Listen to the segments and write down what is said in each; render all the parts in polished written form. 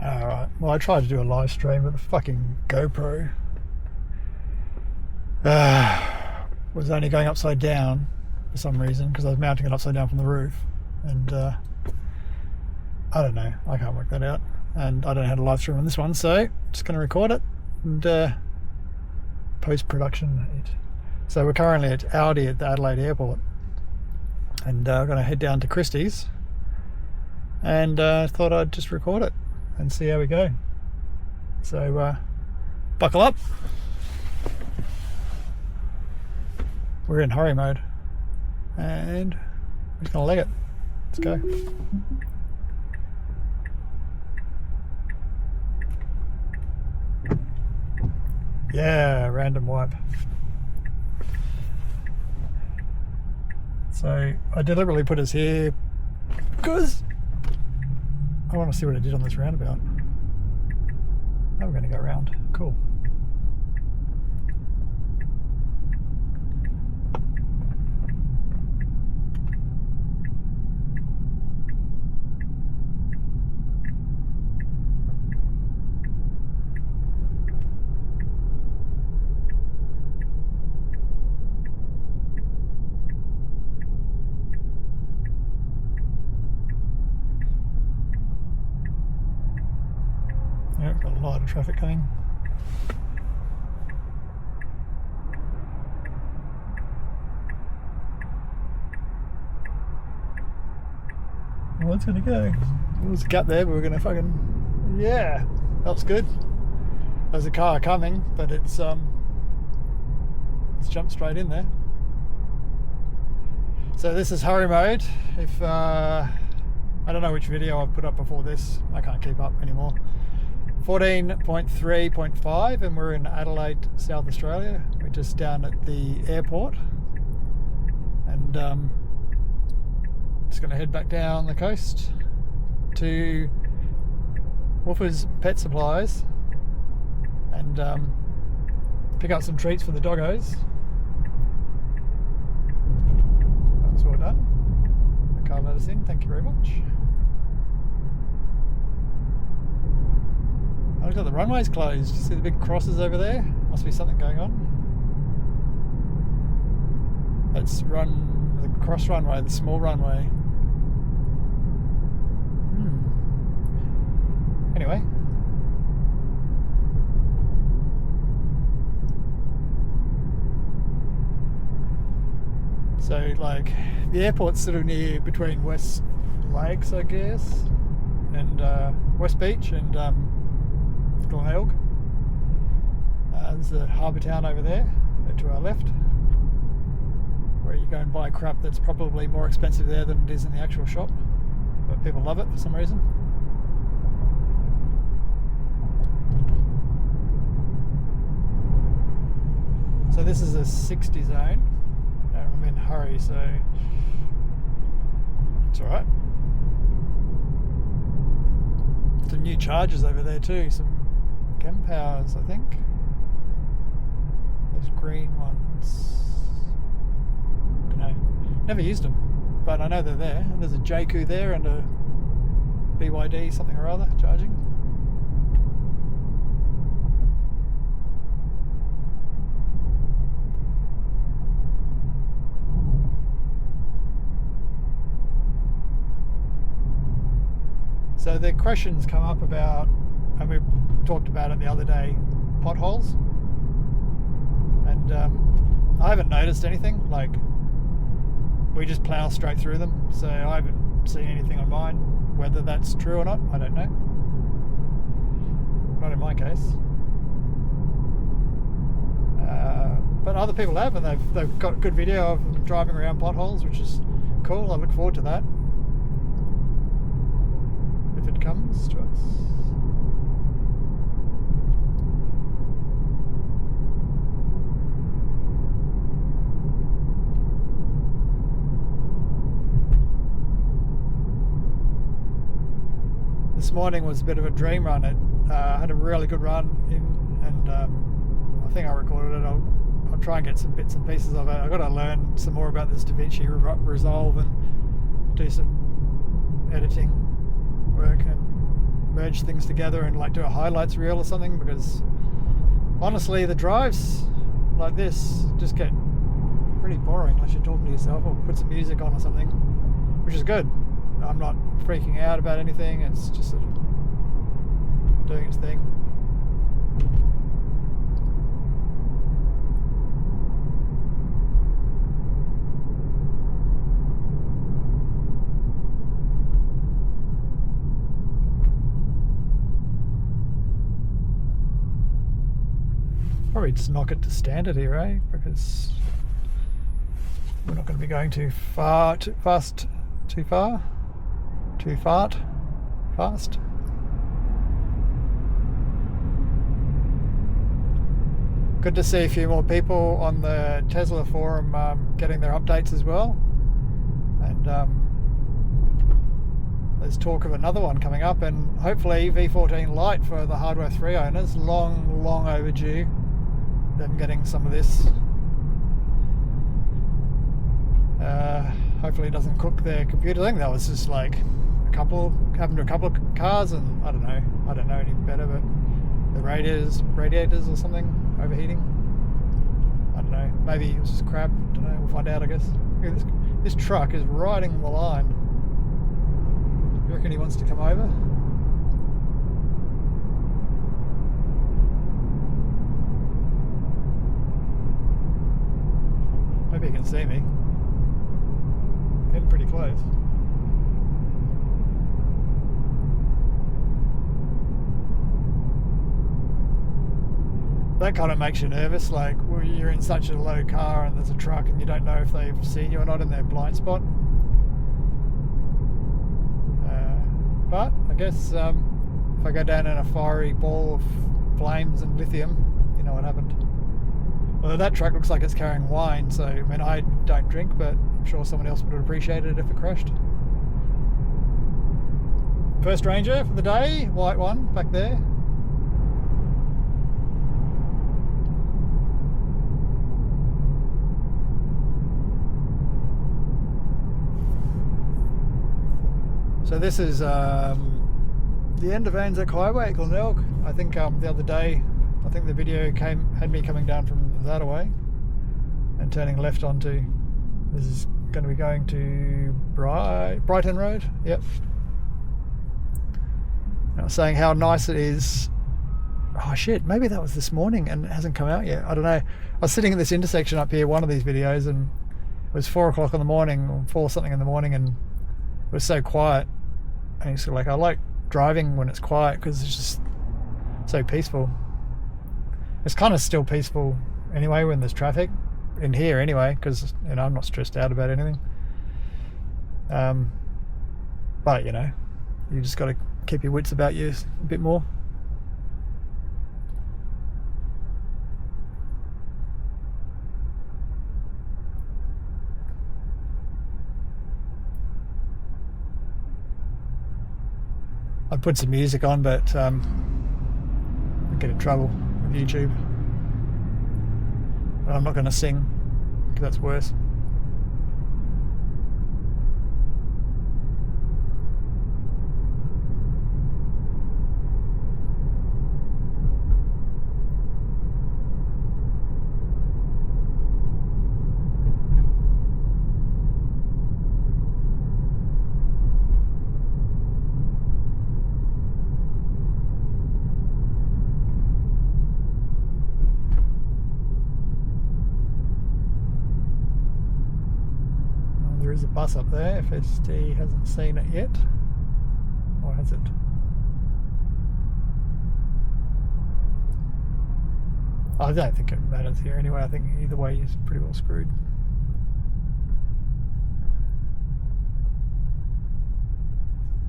Alright, well I tried to do a live stream with the fucking GoPro. Was only going upside down for some reason because I was mounting it upside down from the roof, and I don't know, I can't work that out, and I don't know how to live stream on this one, so just going to record it and post-production it. So we're currently at Audi at the Adelaide airport, and we're going to head down to Christies, and thought I'd just record it and see how we go. So buckle up. We're in hurry mode and we're just gonna leg it. Let's go. Yeah, random wipe. So I deliberately put us here because I want to see what it did on this roundabout. Now we're going to go around. Cool. Yeah, got a lot of traffic coming. Well, it's gonna go. There was a gap there, but we're gonna fucking, yeah, that's good. There's a car coming, but it's jumped straight in there. So this is hurry mode. If I don't know which video I've put up before this, I can't keep up anymore. 14.3.5, and we're in Adelaide, South Australia. We're just down at the airport, and just going to head back down the coast to Woofers Pet Supplies and pick up some treats for the doggos. That's well done. The car let us in, thank you very much. Oh, look at the runway's closed. You see the big crosses over there? Must be something going on. That's the cross runway, the small runway. Anyway. So, like, the airport's sort of near between West Lakes, I guess, and West Beach and Glenelg. There's the harbour town over there to our left, where you go and buy crap that's probably more expensive there than it is in the actual shop, but people love it for some reason. So this is a 60 zone, and I'm in a hurry, so it's alright. Some new chargers over there too, some Chem Powers, I think. Those green ones. Don't know. Never used them, but I know they're there. And there's a JQ there and a BYD something or other charging. So the questions come up about, and we talked about it the other day, potholes. And I haven't noticed anything, like we just plough straight through them, so I haven't seen anything on mine. Whether that's true or not, I don't know. Not in my case. But other people have, and they've got good video of them driving around potholes, which is cool. I look forward to that. If it comes to us. This morning was a bit of a dream run. I had a really good run in, and I think I recorded it. I'll try and get some bits and pieces of it. I've got to learn some more about this DaVinci Resolve and do some editing work and merging merge things together and like do a highlights reel or something, because honestly the drives like this just get pretty boring unless you're talking to yourself or put some music on or something, which is good. I'm not freaking out about anything, it's just sort of doing its thing. Probably just knock it to standard here, eh? Because we're not going to be going too fast. Good to see a few more people on the Tesla forum getting their updates as well. And there's talk of another one coming up, and hopefully V14 Lite for the Hardware 3 owners. Long overdue them getting some of this. Hopefully it doesn't cook their computer. I think that was just like happened to a couple of cars, and I don't know any better, but the radiators or something overheating. I don't know, maybe it was just crap, don't know, we'll find out I guess. Look at this truck is riding the line. You reckon he wants to come over? Maybe he can see me. Getting pretty close. That kind of makes you nervous, like you're in such a low car and there's a truck and you don't know if they've seen you or not in their blind spot. But I guess if I go down in a fiery ball of flames and lithium, you know what happened. Well, that truck looks like it's carrying wine, so I mean I don't drink, but I'm sure someone else would have appreciated it if it crashed. First Ranger for the day, white one back there. So this is the end of Anzac Highway at Glenelg. I think the other day, I think the video had me coming down from that away and turning left onto, this is going to be going to Brighton Road. Yep. I was saying how nice it is. Oh shit, maybe that was this morning and it hasn't come out yet. I don't know. I was sitting at this intersection up here, one of these videos, and it was 4 o'clock in the morning, or 4 something in the morning, and it was so quiet. And it's like, I like driving when it's quiet because it's just so peaceful. It's kind of still peaceful anyway when there's traffic in here anyway, because you know I'm not stressed out about anything. But you know, you just got to keep your wits about you a bit more. I'd put some music on, but I'd get in trouble with YouTube. But I'm not going to sing, because that's worse. There is a bus up there, if FSD hasn't seen it yet. Or has it? I don't think it matters here anyway. I think either way is pretty well screwed.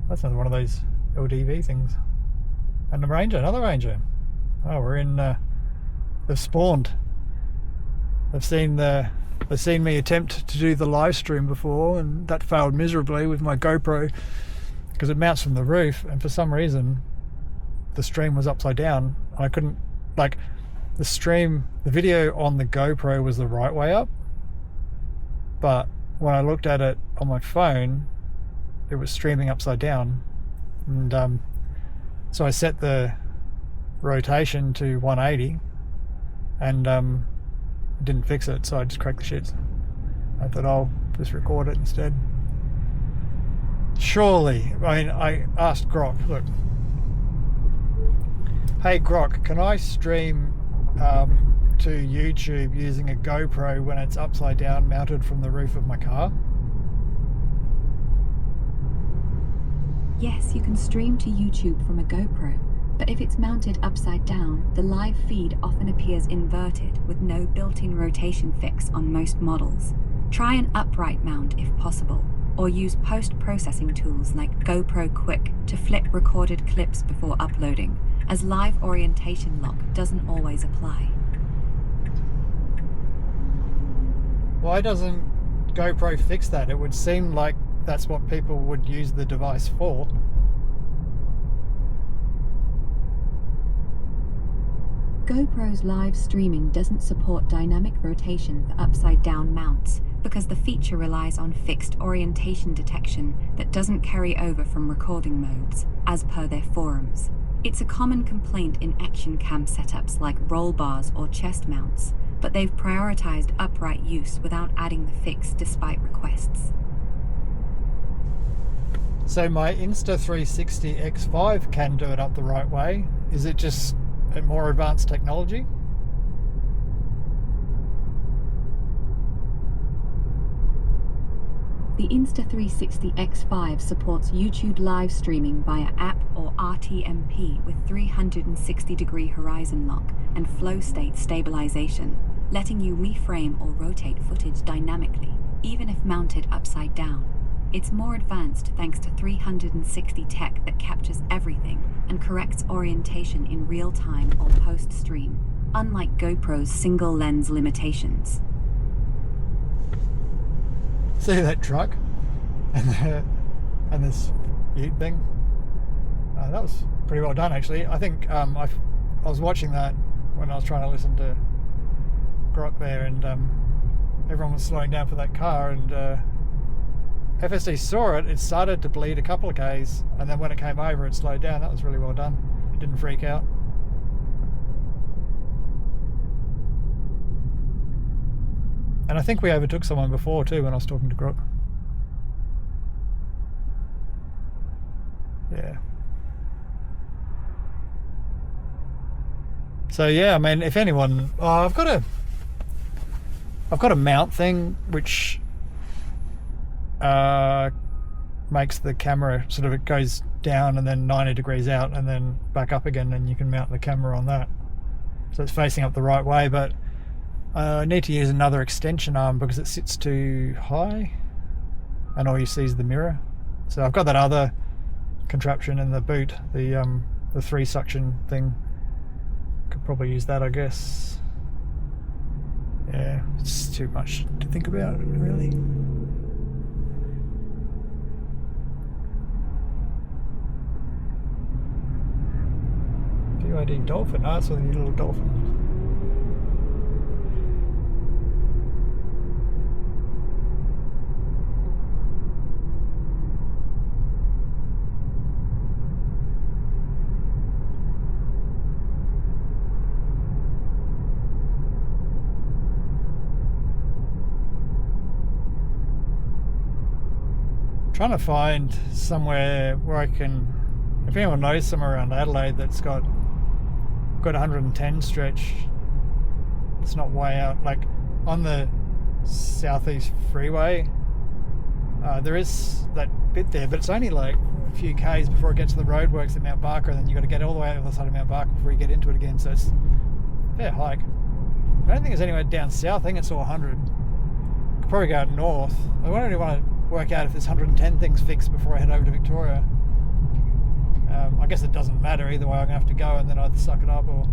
That's another one of those LDV things. And the Ranger, another Ranger. Oh, we're in, they've spawned. They've seen me attempt to do the live stream before, and that failed miserably with my GoPro because it mounts from the roof, and for some reason the stream was upside down. I couldn't, like, the video on the GoPro was the right way up, but when I looked at it on my phone it was streaming upside down, and So I set the rotation to 180 and didn't fix it, so I just cracked the shits. I thought I'll just record it instead. Surely, I mean, I asked Grok, look, hey Grok, can I stream to YouTube using a GoPro when it's upside down mounted from the roof of my car? Yes, you can stream to YouTube from a GoPro, but if it's mounted upside down, the live feed often appears inverted with no built-in rotation fix on most models. Try an upright mount if possible, or use post-processing tools like GoPro Quick to flip recorded clips before uploading, as live orientation lock doesn't always apply. Why doesn't GoPro fix that? It would seem like that's what people would use the device for. GoPro's live streaming doesn't support dynamic rotation for upside-down mounts because the feature relies on fixed orientation detection that doesn't carry over from recording modes, as per their forums. It's a common complaint in action cam setups like roll bars or chest mounts, but they've prioritized upright use without adding the fix despite requests. So my Insta360 X5 can do it up the right way. Is it just a more advanced technology? The Insta360 X5 supports YouTube live streaming via app or RTMP with 360-degree horizon lock and flow state stabilization, letting you reframe or rotate footage dynamically, even if mounted upside down. It's more advanced thanks to 360 tech that captures everything and corrects orientation in real time or post-stream, unlike GoPro's single lens limitations. See that truck and this ute thing? That was pretty well done, actually. I think I was watching that when I was trying to listen to Grok there, and everyone was slowing down for that car, and FSD saw it. It started to bleed a couple of Ks, and then when it came over it slowed down. That was really well done. It didn't freak out. And I think we overtook someone before too when I was talking to Grok. Yeah. So yeah, I mean, if anyone, I've got a mount thing which makes the camera sort of, it goes down and then 90 degrees out and then back up again, and you can mount the camera on that. So it's facing up the right way, but I need to use another extension arm because it sits too high and all you see is the mirror. So I've got that other contraption in the boot, the 3 suction thing. Could probably use that, I guess. Yeah, it's too much to think about, really. BYD dolphin. Oh, it's a little dolphin. Trying to find somewhere where I can, if anyone knows somewhere around Adelaide that's got 110 stretch, it's not way out, like on the southeast freeway, there is that bit there, but it's only like a few Ks before it gets to the roadworks at Mount Barker, and then you've got to get all the way over the other side of Mount Barker before you get into it again, so it's a fair hike. I don't think there's anywhere down south. I think it's all 100. Could probably go out north. I don't really want to work out if this 110 thing's fixed before I head over to Victoria. I guess it doesn't matter either way. I'm gonna have to go and then either suck it up or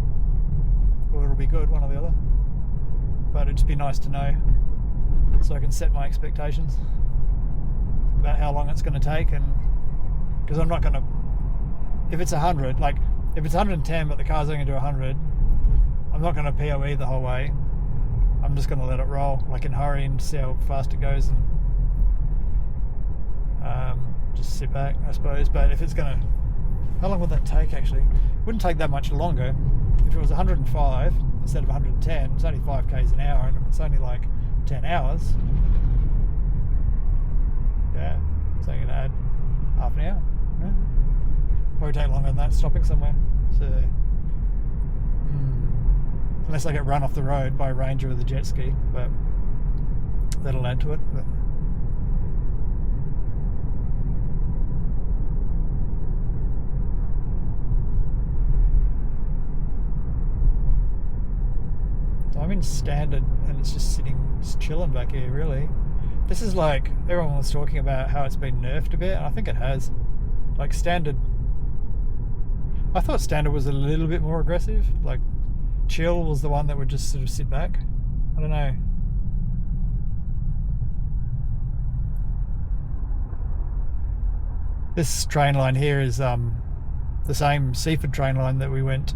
it'll be good, one or the other. But it'd just be nice to know so I can set my expectations about how long it's going to take, and because I'm not going to, if it's 100, like if it's 110 but the car's only going to do 100, I'm not going to POE the whole way. I'm just going to let it roll, like in hurry and see how fast it goes, and just sit back, I suppose. But if it's going to How long would that take actually? Wouldn't take that much longer. If it was 105 instead of 110, it's only 5 k's an hour, and it's only like 10 hours. Yeah, so you're gonna add half an hour. Yeah. Probably take longer than that stopping somewhere. So, unless I get run off the road by a ranger with a jet ski, but that'll add to it. But I'm in standard, and it's just chilling back here, really. This is like, everyone was talking about how it's been nerfed a bit, and I think it has. Like standard, I thought standard was a little bit more aggressive. Like chill was the one that would just sort of sit back. I don't know. This train line here is the same Seaford train line that we went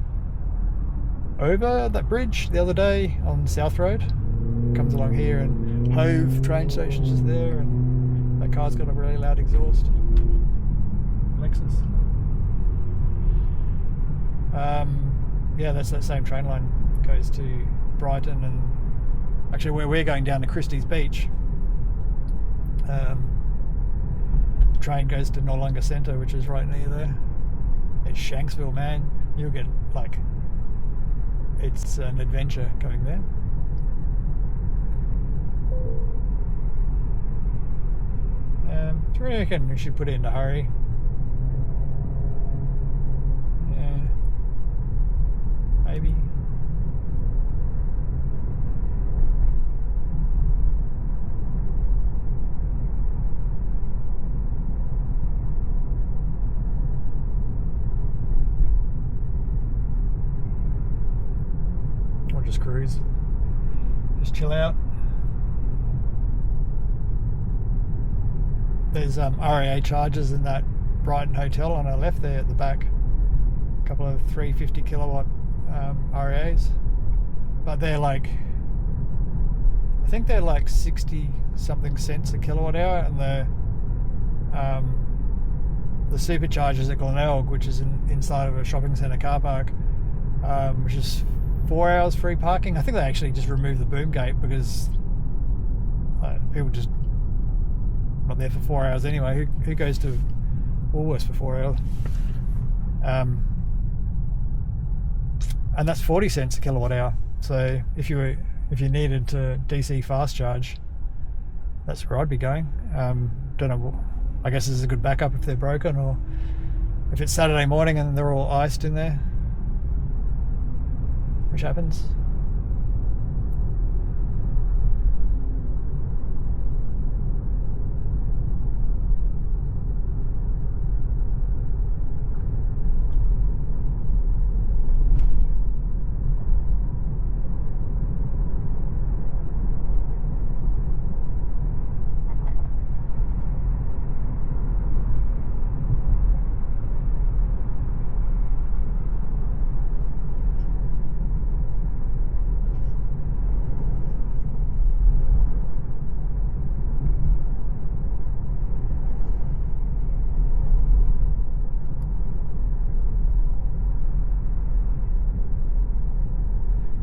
over that bridge the other day on South Road. Comes along here, and Hove train station's just there, and that car's got a really loud exhaust. Lexus. Yeah, that's that same train line. Goes to Brighton, and actually where we're going down to Christies Beach. The train goes to Noarlunga Centre, which is right near there. It's Shanksville, man. You'll get like, it's an adventure going there. Do you reckon we should put it in a hurry? Yeah, maybe. Or just cruise. Just chill out. There's RAA chargers in that Brighton hotel on our left there at the back. A couple of 350 kilowatt RAAs, but they're like, I think they're like 60 something cents a kilowatt hour, and the superchargers at Glenelg, which is inside of a shopping centre car park, which is 4 hours free parking. I think they actually just removed the boom gate because people just not there for 4 hours anyway. Who goes to Woolworths for 4 hours? And that's 40 cents a kilowatt hour. So if you needed to DC fast charge, that's where I'd be going. Don't know. I guess this is a good backup if they're broken, or if it's Saturday morning and they're all iced in there, which happens.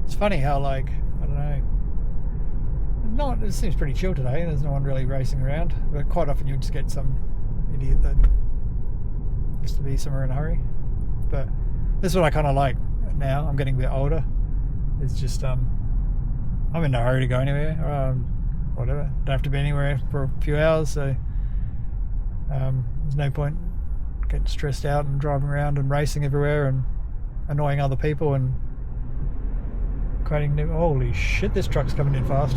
It's funny how, like, I don't know, it seems pretty chill today. There's no one really racing around, but quite often you just get some idiot that has to be somewhere in a hurry. But this is what I kind of like now. I'm getting a bit older. It's just I'm in no hurry to go anywhere, whatever. Don't have to be anywhere for a few hours, so there's no point getting stressed out and driving around and racing everywhere and annoying other people and creating new. Holy shit, this truck's coming in fast.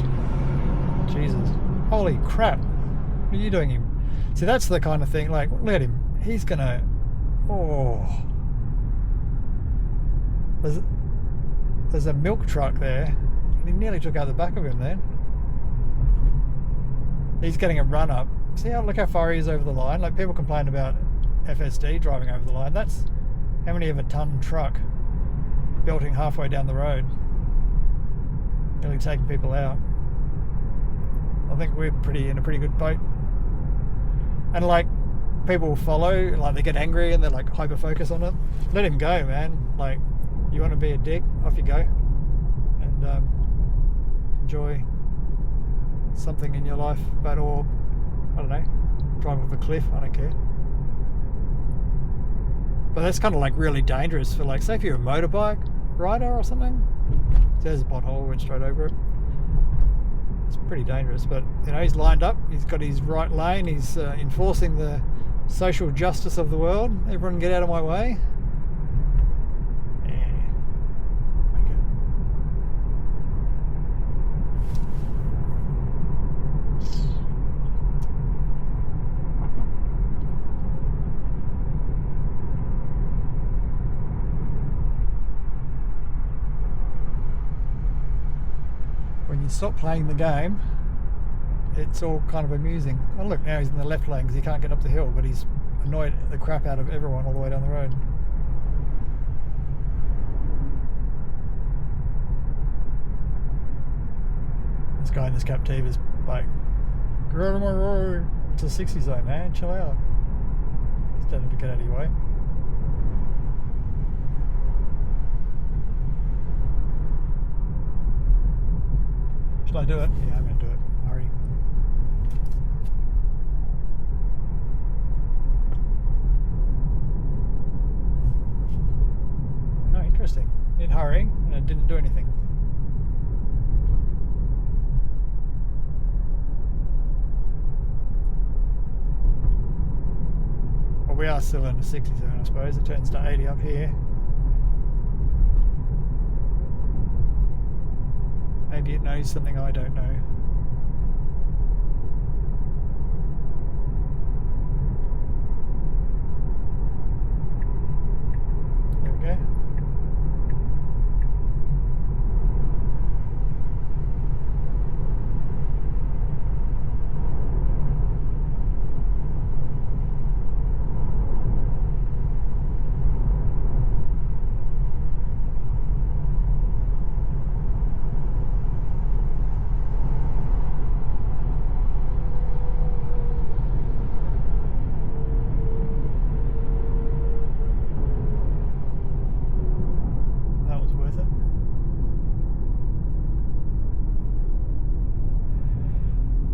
Jesus. Holy crap. What are you doing him? See, that's the kind of thing, like, look at him. He's gonna, there's a milk truck there, and he nearly took out the back of him then. He's getting a run up. See how, look how far he is over the line. Like, people complain about FSD driving over the line. That's how many of a ton truck belting halfway down the road, nearly taking people out. I think we're in a pretty good boat. And like, people will follow, like they get angry and they're like hyper focus on it. Let him go, man. Like, you want to be a dick, off you go, and enjoy something in your life. But or I don't know, drive off a cliff. I don't care. But that's kind of like really dangerous for, like, say if you're a motorbike rider or something. So there's a pothole, went straight over it. It's pretty dangerous, but you know, he's lined up, he's got his right lane, he's enforcing the social justice of the world. Everyone get out of my way. Yeah. Make it. When you stop playing the game, it's all kind of amusing. Oh look, now he's in the left lane because he can't get up the hill, but he's annoyed the crap out of everyone all the way down the road. This guy in this Captiva is like, get out of my road. It's a 60 zone, man, chill out. Just don't have to get out of your way. Should I do it? Yeah, I'm going to do it. Hurry. Oh, interesting. In hurry, and it didn't do anything. Well, we are still in the 60 zone, I suppose. It turns to 80 up here. Maybe it knows something I don't know. There we go.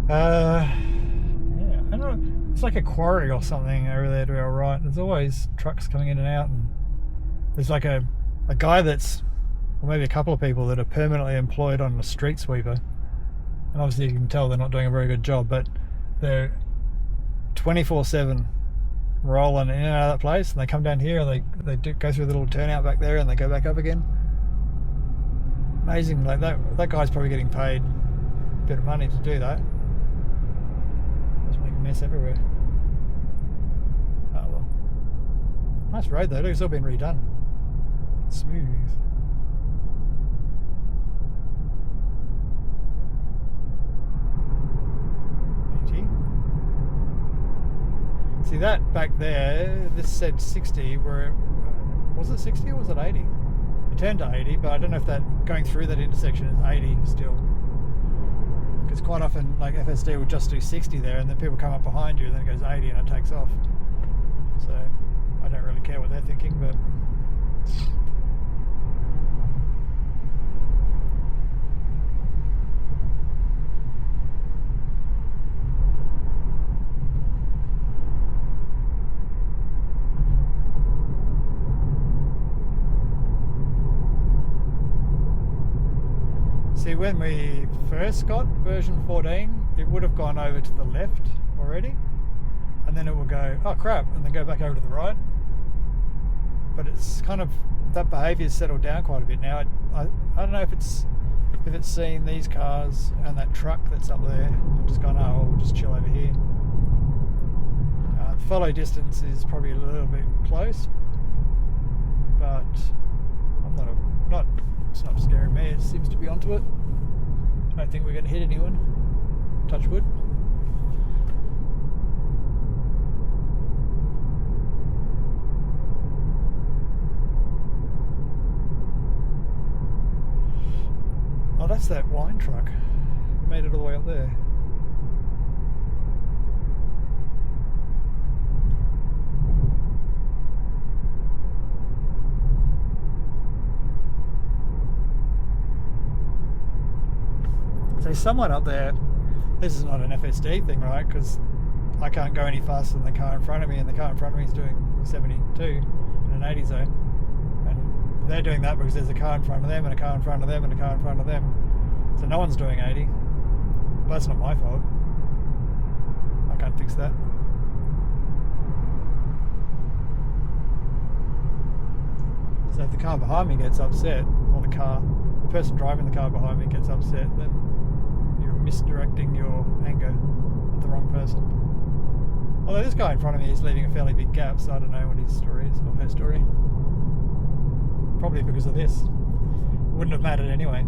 Yeah, I don't know. It's like a quarry or something over there to our right. There's always trucks coming in and out, and there's like a guy that's, or maybe a couple of people that are permanently employed on a street sweeper. And obviously you can tell they're not doing a very good job, but they're 24/7 rolling in and out of that place, and they come down here and they go through the little turnout back there and they go back up again. Amazing. Like that guy's probably getting paid a bit of money to do that. Just make a mess everywhere. Oh well. Nice road though, it's all been redone. Smooth. See that back there, this said 60, where, was it 60 or was it 80? It turned to 80, but I don't know if that, going through that intersection is 80 still. Because quite often, like FSD will just do 60 there, and then people come up behind you, and then it goes 80 and it takes off. So, I don't really care what they're thinking, but... See, when we first got version 14, it would have gone over to the left already, and then it will go, oh crap, and then go back over to the right. But it's kind of, that behaviour's settled down quite a bit now. I don't know if it's seen these cars and that truck that's up there. I've just gone, oh, well, we'll just chill over here. The follow distance is probably a little bit close, but I'm it's not scaring me, it seems to be onto it. I don't think we're going to hit anyone. Touch wood. Oh, that's that wine truck. Made it all the way up there. There's someone up there. This is not an FSD thing, right? Because I can't go any faster than the car in front of me, and the car in front of me is doing 72 in an 80 zone. And they're doing that because there's a car in front of them, and a car in front of them, and a car in front of them. So no one's doing 80. But that's not my fault. I can't fix that. So if the car behind me gets upset, or the person driving the car behind me gets upset, then you're misdirecting your anger at the wrong person. Although this guy in front of me is leaving a fairly big gap, so I don't know what his story is, or her story. Probably because of this. Wouldn't have mattered anyway.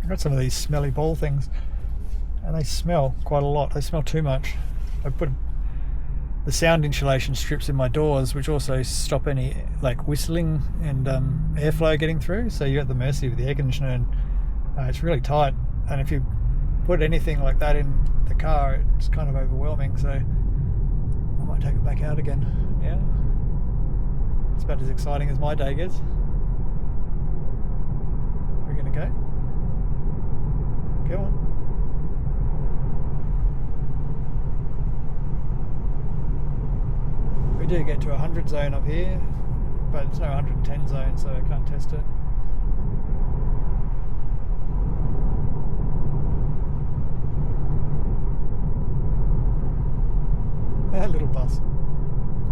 I've got some of these smelly ball things, and they smell quite a lot. They smell too much. I put the sound insulation strips in my doors, which also stop any like whistling and airflow getting through. So you're at the mercy of the air conditioner, and it's really tight. And if you put anything like that in the car, it's kind of overwhelming. So I might take it back out again. Yeah, it's about as exciting as my day gets. We're gonna go. Go on. We do get to 100 zone up here, but it's no 110 zone, so I can't test it. That little bus.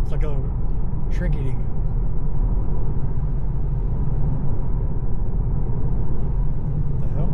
It's like a little shrinky ding. What the hell?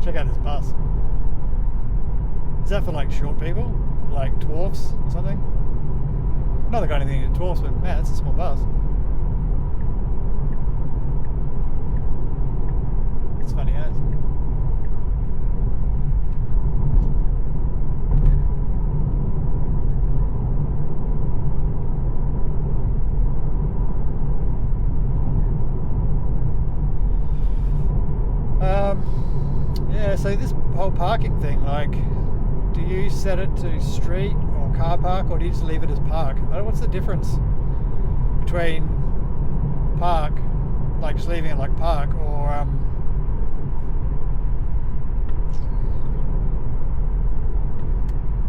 Check out this bus. Is that for like short people? Like dwarfs or something? Not that I got anything against dwarfs, but man, it's a small bus. It's funny as. Yeah, so this whole parking thing, like, do you set it to street or car park, or do you just leave it as park? What's the difference between park, like just leaving it like park, or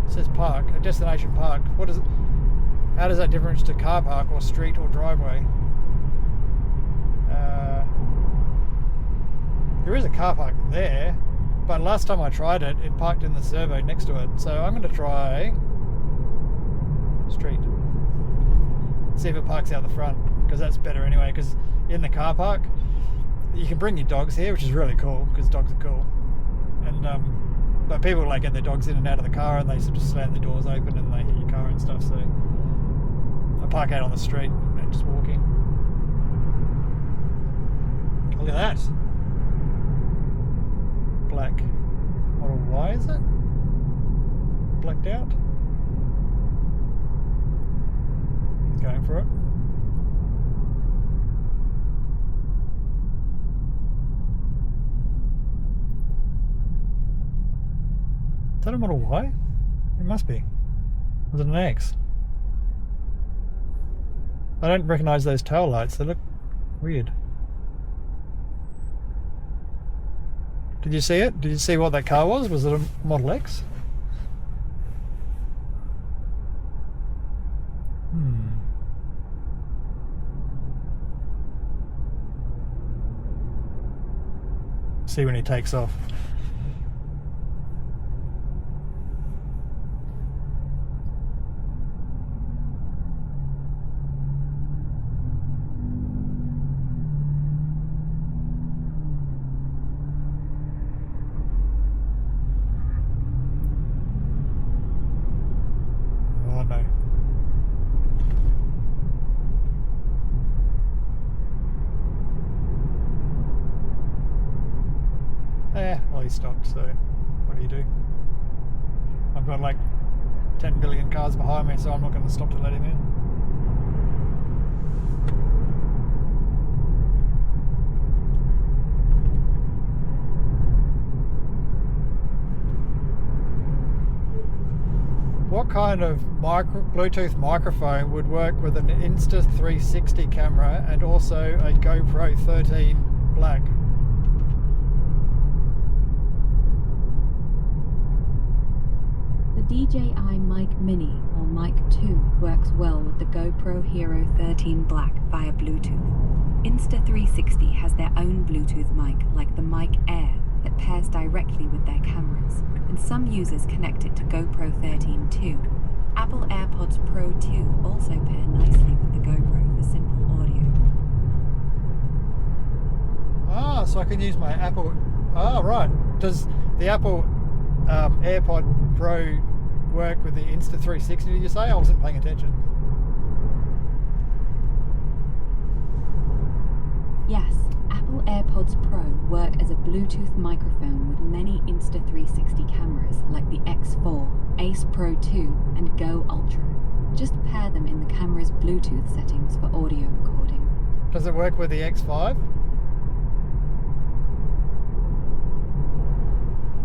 it says park, a destination park. What is it? How does that difference to car park or street or driveway? There is a car park there, but last time I tried it, it parked in the servo next to it. So I'm going to try street. See if it parks out the front, because that's better anyway, because in the car park, you can bring your dogs here, which is really cool, because dogs are cool. And but people like get their dogs in and out of the car, and they sort of slam the doors open and they hit your car and stuff. So I park out on the street and just walk in. Look at that. Black Model Y, is it? Blacked out. He's going for it. Is that a Model Y? It must be. Was it an X? I don't recognise those tail lights. They look weird. Did you see it? Did you see what that car was? Was it a Model X? See when he takes off. Oh no. Well, he stopped, so what do? I've got like 10 billion cars behind me, so I'm not going to stop to let him in. What kind of Bluetooth microphone would work with an Insta360 camera and also a GoPro 13 Black? The DJI Mic Mini or Mic 2 works well with the GoPro Hero 13 Black via Bluetooth. Insta360 has their own Bluetooth mic like the Mic Air that pairs directly with their cameras, and some users connect it to GoPro 13 too. Apple AirPods Pro 2 also pair nicely with the GoPro for simple audio. Ah, so I can use my Apple... Ah, right. Does the Apple AirPod Pro work with the Insta360, did you say? I wasn't paying attention. Yes, Apple AirPods Pro work as a Bluetooth microphone with many Insta360 cameras like the X4, Ace Pro 2 and Go Ultra. Just pair them in the camera's Bluetooth settings for audio recording. Does it work with the X5?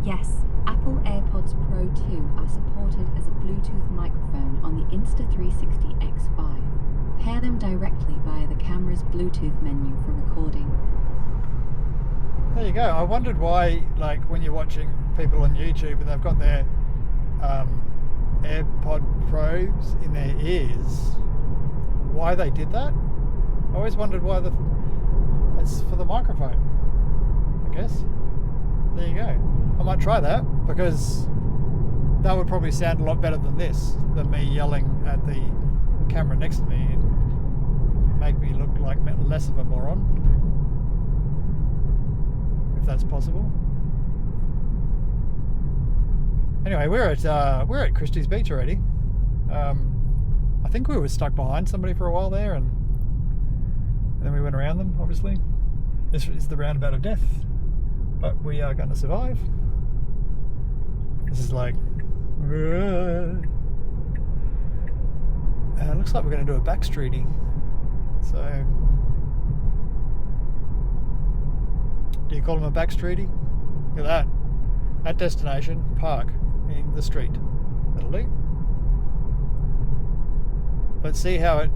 Yes, Apple AirPods Pro 2 are supported as a Bluetooth microphone on the Insta360 X5. Pair them directly via the camera's Bluetooth menu for recording. There you go. I wondered why, like, when you're watching people on YouTube and they've got their AirPod Pros in their ears, why they did that. I always wondered why it's for the microphone, I guess. There you go. I might try that, because that would probably sound a lot better than me yelling at the camera next to me and make me look like less of a moron, if that's possible. Anyway, we're at Christies Beach already. I think we were stuck behind somebody for a while there, and then we went around them, obviously. This is the roundabout of death, but we are going to survive. This is like... looks like we're going to do a back streeting. So... do you call them a back streeting? Look at that. At destination, park in the street. That'll do. But see how it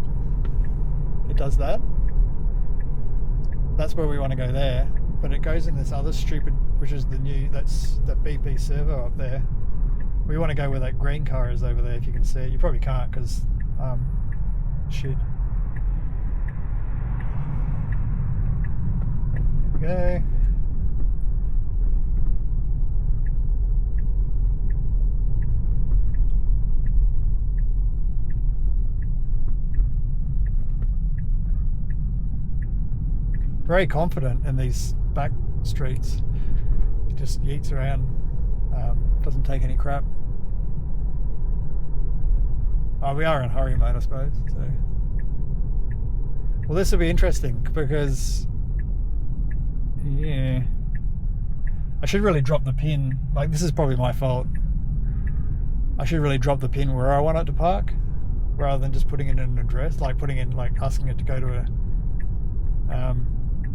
does that? That's where we want to go there. But it goes in this other stupid, which is that's the BP servo up there. We want to go where that green car is over there, if you can see it. You probably can't, because, shit. There we go. Very confident in these back streets. He just yeets around, doesn't take any crap. Oh, we are in hurry mode, I suppose. So, well, this will be interesting because, yeah, I should really drop the pin. Like, this is probably my fault. I should really drop the pin where I want it to park, rather than just putting in an address, like asking it to go to a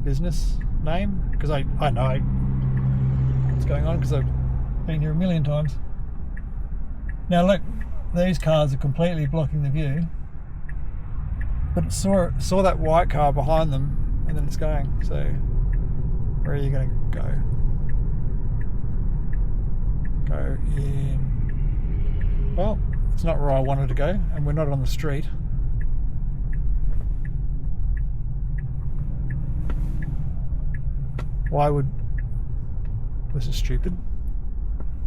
business name, because I know what's going on, because I've been here a million times. Now look, these cars are completely blocking the view, but it saw that white car behind them, and then it's going. So where are you going to go? Go in. Well, it's not where I wanted to go, and we're not on the street. Why would This is stupid.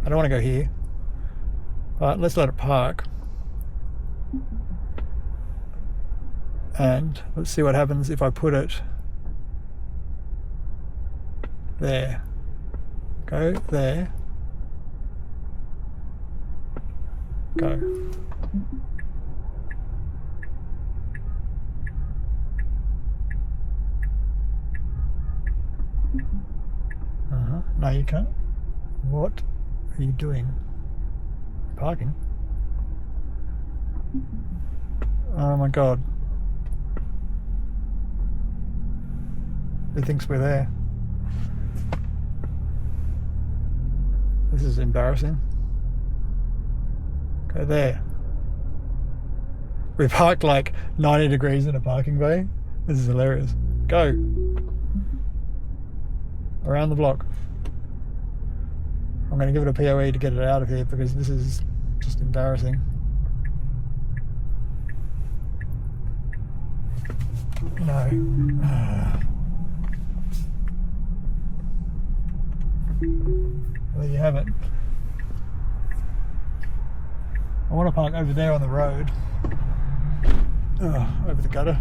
I don't want to go here. But let's let it park. And let's see what happens if I put it there. Go there. Go. No, you can't. What are you doing? Parking? Oh my god. He thinks we're there. This is embarrassing. Go there. We parked like 90 degrees in a parking bay. This is hilarious. Go. Around the block. I'm going to give it a POE to get it out of here because this is just embarrassing. No. There you have it. I want to park over there on the road. Over the gutter.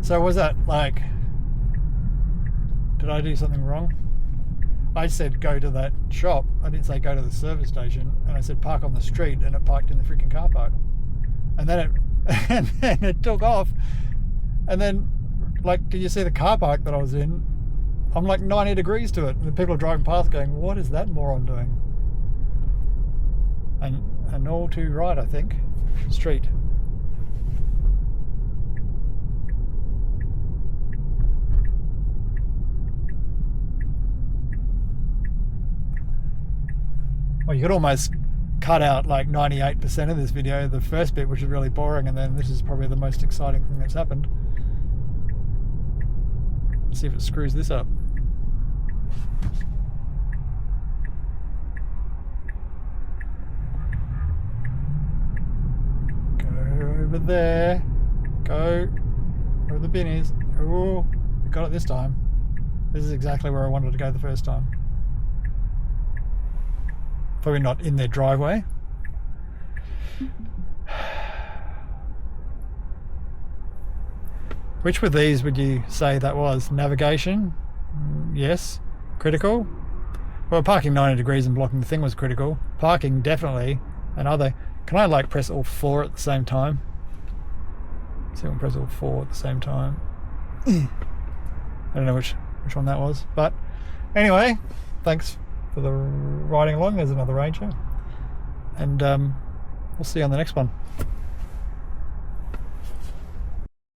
So was that like, did I do something wrong? I said go to that shop. I didn't say go to the service station, and I said park on the street, and it parked in the freaking car park. And then it took off. And then, like, did you see the car park that I was in? I'm like 90 degrees to it, and the people are driving past going, what is that moron doing? And all too right, I think. Street. Well, you could almost cut out like 98% of this video, the first bit, which is really boring, and then this is probably the most exciting thing that's happened. Let's see if it screws this up. Go over there. Go where the bin is. Oh, we got it this time. This is exactly where I wanted to go the first time. Probably not in their driveway. Which with these would you say that was? Navigation? Yes. Critical? Well, parking 90 degrees and blocking the thing was critical. Parking, definitely. And other. Can I like press all four at the same time? See if I can press all four at the same time. I don't know which one that was. But anyway, thanks for the riding along. There's another Ranger. And we'll see you on the next one.